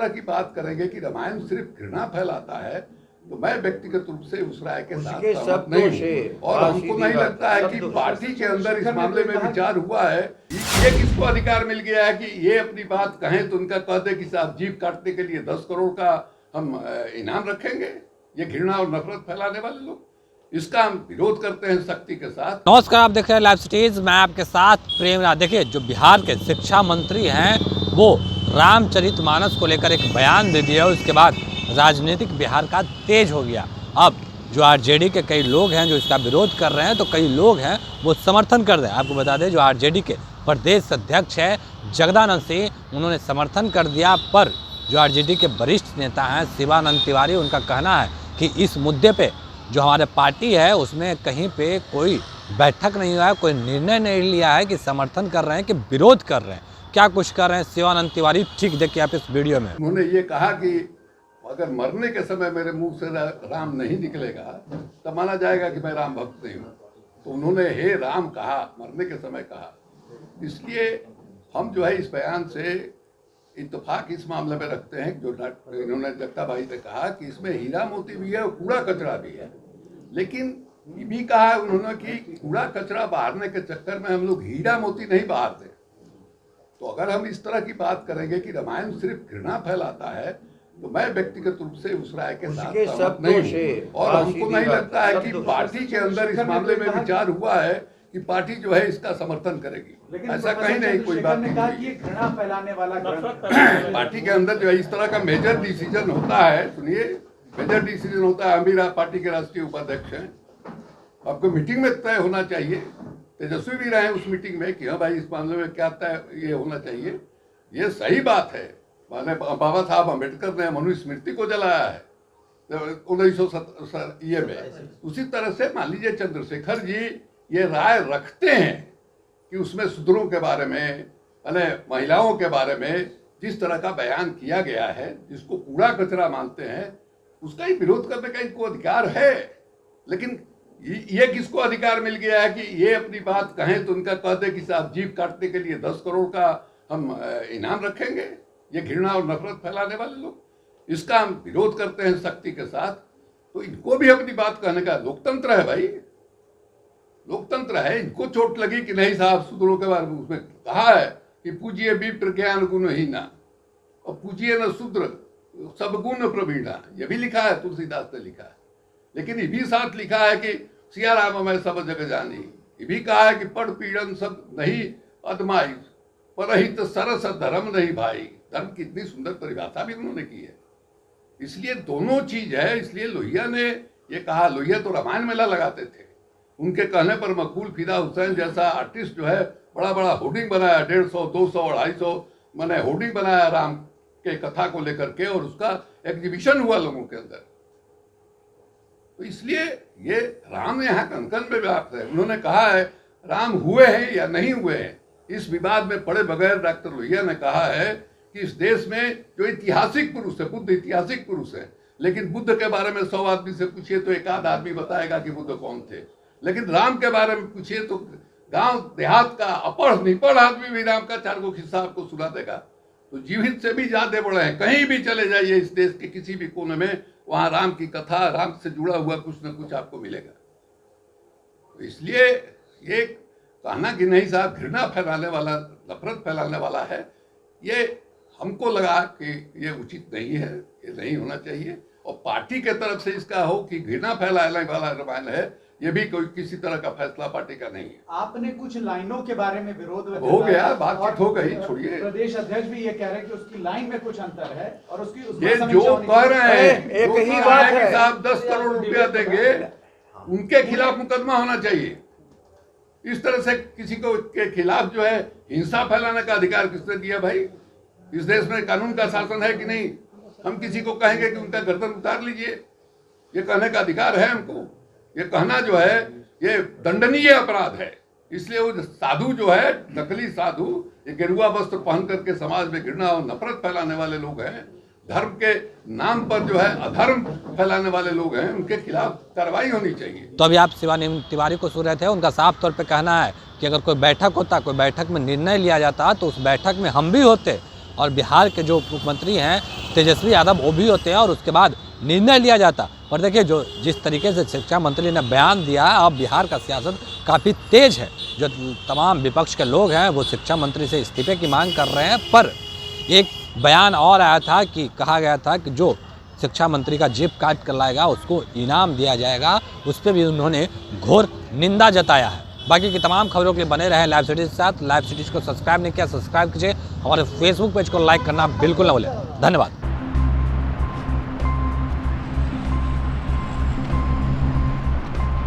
तरह की बात करेंगे कि रामायण सिर्फ घृणा फैलाता है, तो मैं व्यक्तिगत रूप से उस राय के साथ सहमत नहीं हूं। और हमको नहीं लगता है कि पार्टी के अंदर इस मामले में विचार हुआ है। ये किसको अधिकार मिल गया है कि ये अपनी बात कहें तो उनका कह दे कि साहब जीभ काटने के लिए 10 करोड़ का हम इनाम रखेंगे। ये घृणा और नफरत फैलाने वाले लोग, इसका हम विरोध करते हैं सख्ती के साथ। नमस्कार, आप देख रहे हैं लाइव सिटीज, मैं आपके साथ प्रेम राज। देखिए, जो बिहार के शिक्षा मंत्री हैं वो रामचरितमानस को लेकर एक बयान दे दिया, उसके बाद राजनीतिक बिहार का तेज हो गया। अब जो आरजेडी के कई लोग हैं जो इसका विरोध कर रहे हैं, तो कई लोग हैं वो समर्थन कर रहे हैं। आपको बता दें, जो आरजेडी के प्रदेश अध्यक्ष है जगदानंद सिंह, उन्होंने समर्थन कर दिया। पर जो आरजेडी के वरिष्ठ नेता हैं शिवानंद तिवारी, उनका कहना है कि इस मुद्दे पे जो हमारे पार्टी है उसमें कहीं पे कोई बैठक नहीं हुआ है, कोई निर्णय नहीं लिया है कि समर्थन कर रहे हैं कि विरोध कर रहे हैं। क्या कुछ कर रहे हैं शिवानंद तिवारी, ठीक देखिए आप इस वीडियो में। उन्होंने ये कहा कि अगर मरने के समय मेरे मुंह से राम नहीं निकलेगा तो माना जाएगा कि मैं राम भक्त नहीं हूँ। तो उन्होंने हे राम कहा, मरने के समय कहा। इसलिए हम जो है इस बयान से इत्तेफाक इस मामले में रखते हैं जो इन्होंने जगता भाई ने कहा कि इसमें हीरा मोती भी है और कूड़ा कचरा भी है। लेकिन ये भी कहा उन्होंने कि कूड़ा कचरा बहारने के चक्कर में हम लोग हीरा मोती नहीं बहारते। तो अगर हम इस तरह की बात करेंगे कि रामायण सिर्फ घृणा फैलाता है, तो मैं व्यक्तिगत रूप से उस राय के साथ सहमत नहीं हूं। और हमको नहीं लगता है कि पार्टी के अंदर इस मामले में विचार हुआ है कि पार्टी जो है इसका समर्थन करेगी। ऐसा कहीं नहीं, कोई बात नहीं। घृणा फैलाने वाला पार्टी के अंदर जो है इस तरह का मेजर डिसीजन होता है। सुनिए, मेजर डिसीजन होता है। अमीरा पार्टी के राष्ट्रीय उपाध्यक्ष हैं, आपको मीटिंग में तय होना चाहिए। तेजस्वी भी रहे उस मीटिंग में कि हाँ भाई इस मामले में क्या तय ये होना चाहिए। ये सही बात है। माने बाबा साहब अम्बेडकर ने मनुस्मृति को जलाया है 1970 में। उसी तरह से मान लीजिए चंद्रशेखर जी ये राय रखते हैं कि उसमें शूद्रों के बारे में, महिलाओं के बारे में जिस तरह का बयान किया गया है, जिसको कूड़ा कचरा मानते हैं, उसका ही विरोध करने का इनको अधिकार है। लेकिन ये किसको अधिकार मिल गया है कि ये अपनी बात कहें तो उनका कह दे कि साहब जीभ काटने के लिए 10 करोड़ का हम इनाम रखेंगे। ये घृणा और नफरत फैलाने वाले लोग, इसका हम विरोध करते हैं सख्ती के साथ। तो इनको भी अपनी बात कहने का लोकतंत्र है भाई, लोकतंत्र है। इनको चोट लगी कि नहीं साहब शूद्रों के बारे में उसमें कहा है कि पूजिए विप्र ज्ञान गुणहीना और पूजिए न शूद्र सब गुण प्रवीणा। ये भी लिखा है, तुलसीदास ने लिखा है। लेकिन ये भी साथ लिखा है कि सिया राम मैं सब जग जानी। ये भी कहा है कि पढ़ पीड़न सब नहीं अदमाई, परहित सरस धर्म नहीं भाई। धर्म की इतनी सुंदर परिभाषा भी उन्होंने की है। इसलिए दोनों चीज है। इसलिए लोहिया ने ये कहा, लोहिया तो रामायण मेला लगाते थे, उनके कहने पर मकबूल फिदा हुसैन जैसा आर्टिस्ट जो है बड़ा बड़ा होर्डिंग बनाया, 150, 200, 250 मैंने होर्डिंग बनाया राम के कथा को लेकर के, और उसका एग्जीबिशन हुआ लोगों के अंदर। तो इसलिए ये राम यहाँ कनकन में व्याप्त है। उन्होंने कहा है राम हुए हैं या नहीं हुए हैं, इस विवाद में पड़े बगैर डॉक्टर लोहिया ने कहा है कि इस देश में जो ऐतिहासिक पुरुष है, बुद्ध ऐतिहासिक पुरुष है, लेकिन बुद्ध के बारे में 100 आदमी से पूछिए तो एक आध आदमी बताएगा कि बुद्ध कौन थे। लेकिन राम के बारे में पूछिए तो गांव देहात का अपढ़ निपढ़ आदमी भी राम का 4 किस्सा आपको सुना देगा। तो जीवित से भी ज्यादा बड़े हैं। कहीं भी चले जाइए इस देश के किसी भी कोने में, वहां राम की कथा, राम से जुड़ा हुआ कुछ न कुछ आपको मिलेगा। तो इसलिए ये कहना कि नहीं साहब घृणा फैलाने वाला, नफरत फैलाने वाला है, ये हमको लगा कि ये उचित नहीं है, ये नहीं होना चाहिए। और पार्टी के तरफ से इसका हो कि घृणा फैलाने वाला रामायण है, ये भी कोई किसी तरह का फैसला पार्टी का नहीं है। आपने कुछ लाइनों के बारे में विरोध हो गया, बातचीत हो गई, छोड़िए। प्रदेश अध्यक्ष भी ये कह रहे हैं कि उसकी लाइन में कुछ अंतर है और उसकी ये जो कह रहे हैं एक ही बात है, साहब 10 करोड़ रुपया देंगे, उनके खिलाफ मुकदमा होना चाहिए। इस तरह से किसी को के खिलाफ जो है हिंसा फैलाने का अधिकार किसने दिया भाई? इस देश में कानून का शासन है कि नहीं? हम किसी को कहेंगे कि उनका गर्दन उतार लीजिए, ये कहने का अधिकार है हमको? ये कहना जो है ये दंडनीय अपराध है। इसलिए वो साधु जो है, नकली साधु, ये गेरुआ वस्त्र पहन करके समाज में घृणा और नफरत फैलाने वाले लोग हैं, धर्म के नाम पर जो है अधर्म फैलाने वाले लोग हैं, उनके खिलाफ कार्रवाई होनी चाहिए। तो अभी आप शिवानंद तिवारी को सुन रहे थे, उनका साफ तौर पे कहना है कि अगर कोई बैठक होता, कोई बैठक में निर्णय लिया जाता तो उस बैठक में हम भी होते और बिहार के जो मुख्यमंत्री हैं तेजस्वी यादव वो भी होते हैं और उसके बाद निर्णय लिया जाता। पर देखिए जो जिस तरीके से शिक्षा मंत्री ने बयान दिया, अब बिहार का सियासत काफ़ी तेज है। जो तमाम विपक्ष के लोग हैं वो शिक्षा मंत्री से इस्तीफे की मांग कर रहे हैं। पर एक बयान और आया था कि कहा गया था कि जो शिक्षा मंत्री का जेब काट कर लाएगा उसको इनाम दिया जाएगा। उस पर भी उन्होंने घोर निंदा जताया है। बाकी की तमाम खबरों के लिए बने रहे लाइव सिटीज़ के साथ। लाइव सिटीज़ को सब्सक्राइब नहीं किया, सब्सक्राइब कीजिए। हमारे फेसबुक पेज को लाइक करना बिल्कुल ना भूलें। धन्यवाद।